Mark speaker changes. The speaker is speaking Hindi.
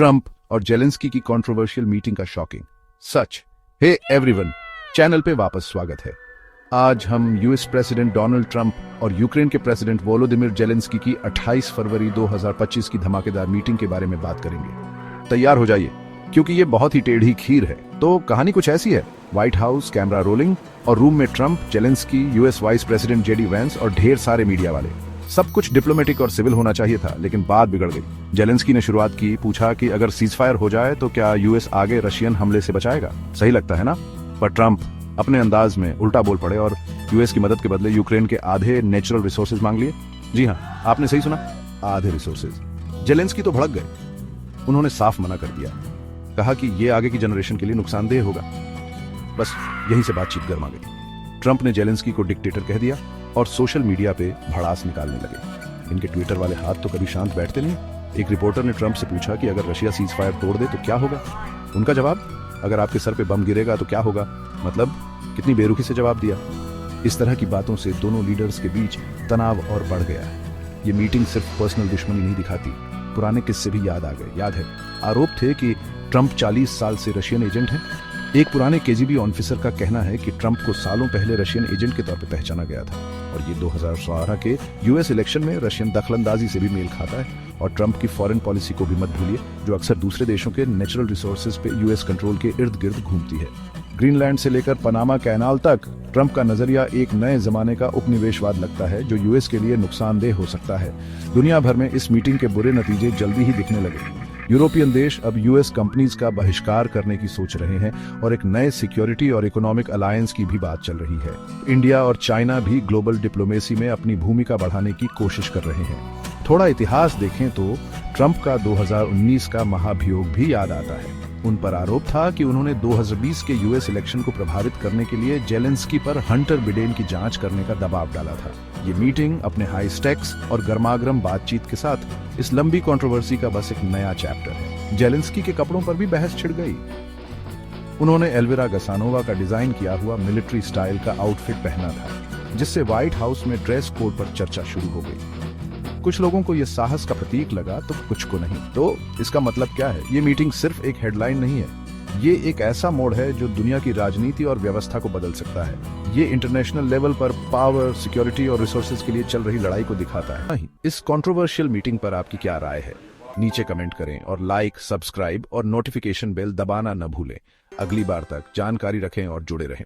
Speaker 1: ट्रंप और जेलेंस्की की कंट्रोवर्शियल मीटिंग का शॉकिंग सच। हे एवरीवन, चैनल पे वापस स्वागत है। आज हम यूएस प्रेसिडेंट डोनाल्ड ट्रंप और यूक्रेन के प्रेसिडेंट वोलोदिमिर जेलेंस्की की 28 फरवरी 2025 की धमाकेदार मीटिंग के बारे में बात करेंगे। तैयार हो जाइए, क्योंकि ये बहुत ही टेढ़ी खीर है। तो कहानी कुछ ऐसी है। व्हाइट हाउस, कैमरा रोलिंग और रूम में Trump, Zelensky, US vice president JD Vance और ढेर सारे मीडिया वाले। सब कुछ डिप्लोमेटिक और सिविल होना चाहिए था, लेकिन बात बिगड़ गई। जेलेंस्की ने शुरुआत की, पूछा कि अगर सीजफायर हो जाए तो क्या यूएस आगे रशियन हमले से बचाएगा। सही लगता है ना? पर ट्रंप अपने अंदाज में उल्टा बोल पड़े और यूएस की मदद के बदले यूक्रेन के आधे नेचुरल रिसोर्सेज मांग लिए। जी हाँ, आपने सही सुना, आधे रिसोर्सेज। जेलेंस्की तो भड़क गए। उन्होंने साफ मना कर दिया, कहा कि ये आगे की जनरेशन के लिए नुकसानदेह होगा। बस यहीं से बातचीत गर्मा गई। ट्रंप ने जेलेंस्की को डिक्टेटर कह दिया और सोशल मीडिया पे भड़ास निकालने लगे। इनके ट्विटर वाले हाथ तो कभी शांत बैठते नहीं। एक रिपोर्टर ने ट्रंप से पूछा कि अगर रशिया सीज फायर तोड़ दे तो क्या होगा। उनका जवाब, अगर आपके सर पे बम गिरेगा तो क्या होगा। मतलब कितनी बेरुखी से जवाब दिया। इस तरह की बातों से दोनों लीडर्स के बीच तनाव और बढ़ गया। ये मीटिंग सिर्फ पर्सनल दुश्मनी नहीं दिखाती, पुराने किस्से भी याद आ गए। याद है, आरोप थे कि ट्रंप 40 साल से रशियन एजेंट हैं। एक पुराने केजीबी ऑफिसर का कहना है कि ट्रंप को सालों पहले रशियन एजेंट के तौर पर पहचाना गया था, और ये 2018 के यूएस इलेक्शन में रशियन दखलंदाजी से भी मेल खाता है। और ट्रंप की फॉरेन पॉलिसी को भी मत भूलिए, जो अक्सर दूसरे देशों के नेचुरल रिसोर्सेज पे यूएस कंट्रोल के इर्द गिर्द घूमती है। ग्रीनलैंड से लेकर पनामा कैनाल तक ट्रंप का नजरिया एक नए जमाने का उपनिवेशवाद लगता है, जो यूएस के लिए नुकसानदेह हो सकता है। दुनिया भर में इस मीटिंग के बुरे नतीजे जल्दी ही दिखने लगे। यूरोपियन देश अब यूएस कंपनीज का बहिष्कार करने की सोच रहे हैं और एक नए सिक्योरिटी और इकोनॉमिक अलायंस की भी बात चल रही है। इंडिया और चाइना भी ग्लोबल डिप्लोमेसी में अपनी भूमिका बढ़ाने की कोशिश कर रहे हैं। थोड़ा इतिहास देखें तो ट्रंप का 2019 का महाभियोग भी याद आता है। उन पर आरोप था कि उन्होंने 2020 के यूएस इलेक्शन को प्रभावित करने के लिए जेलेंस्की पर हंटर बिडेन की जांच करने का दबाव डाला था। ये मीटिंग अपने हाई स्टेक्स और गर्मागर्म बातचीत के साथ इस लंबी कंट्रोवर्सी का बस एक नया चैप्टर है। जेलेंस्की के कपड़ों पर भी बहस छिड़ गई। उन्होंने एल्विरा गसानोवा का डिजाइन किया हुआ मिलिट्री स्टाइल का आउटफिट पहना था, जिससे व्हाइट हाउस में ड्रेस कोड पर चर्चा शुरू हो गई। कुछ लोगों को यह साहस का प्रतीक लगा तो कुछ को नहीं। तो इसका मतलब क्या है? ये मीटिंग सिर्फ एक हेडलाइन नहीं है, ये एक ऐसा मोड़ है जो दुनिया की राजनीति और व्यवस्था को बदल सकता है। ये इंटरनेशनल लेवल पर पावर, सिक्योरिटी और रिसोर्सेज के लिए चल रही लड़ाई को दिखाता है। इस कंट्रोवर्शियल मीटिंग पर आपकी क्या राय है? नीचे कमेंट करें और लाइक, सब्सक्राइब और नोटिफिकेशन बेल दबाना न भूलें। अगली बार तक जानकारी रखें और जुड़े रहें।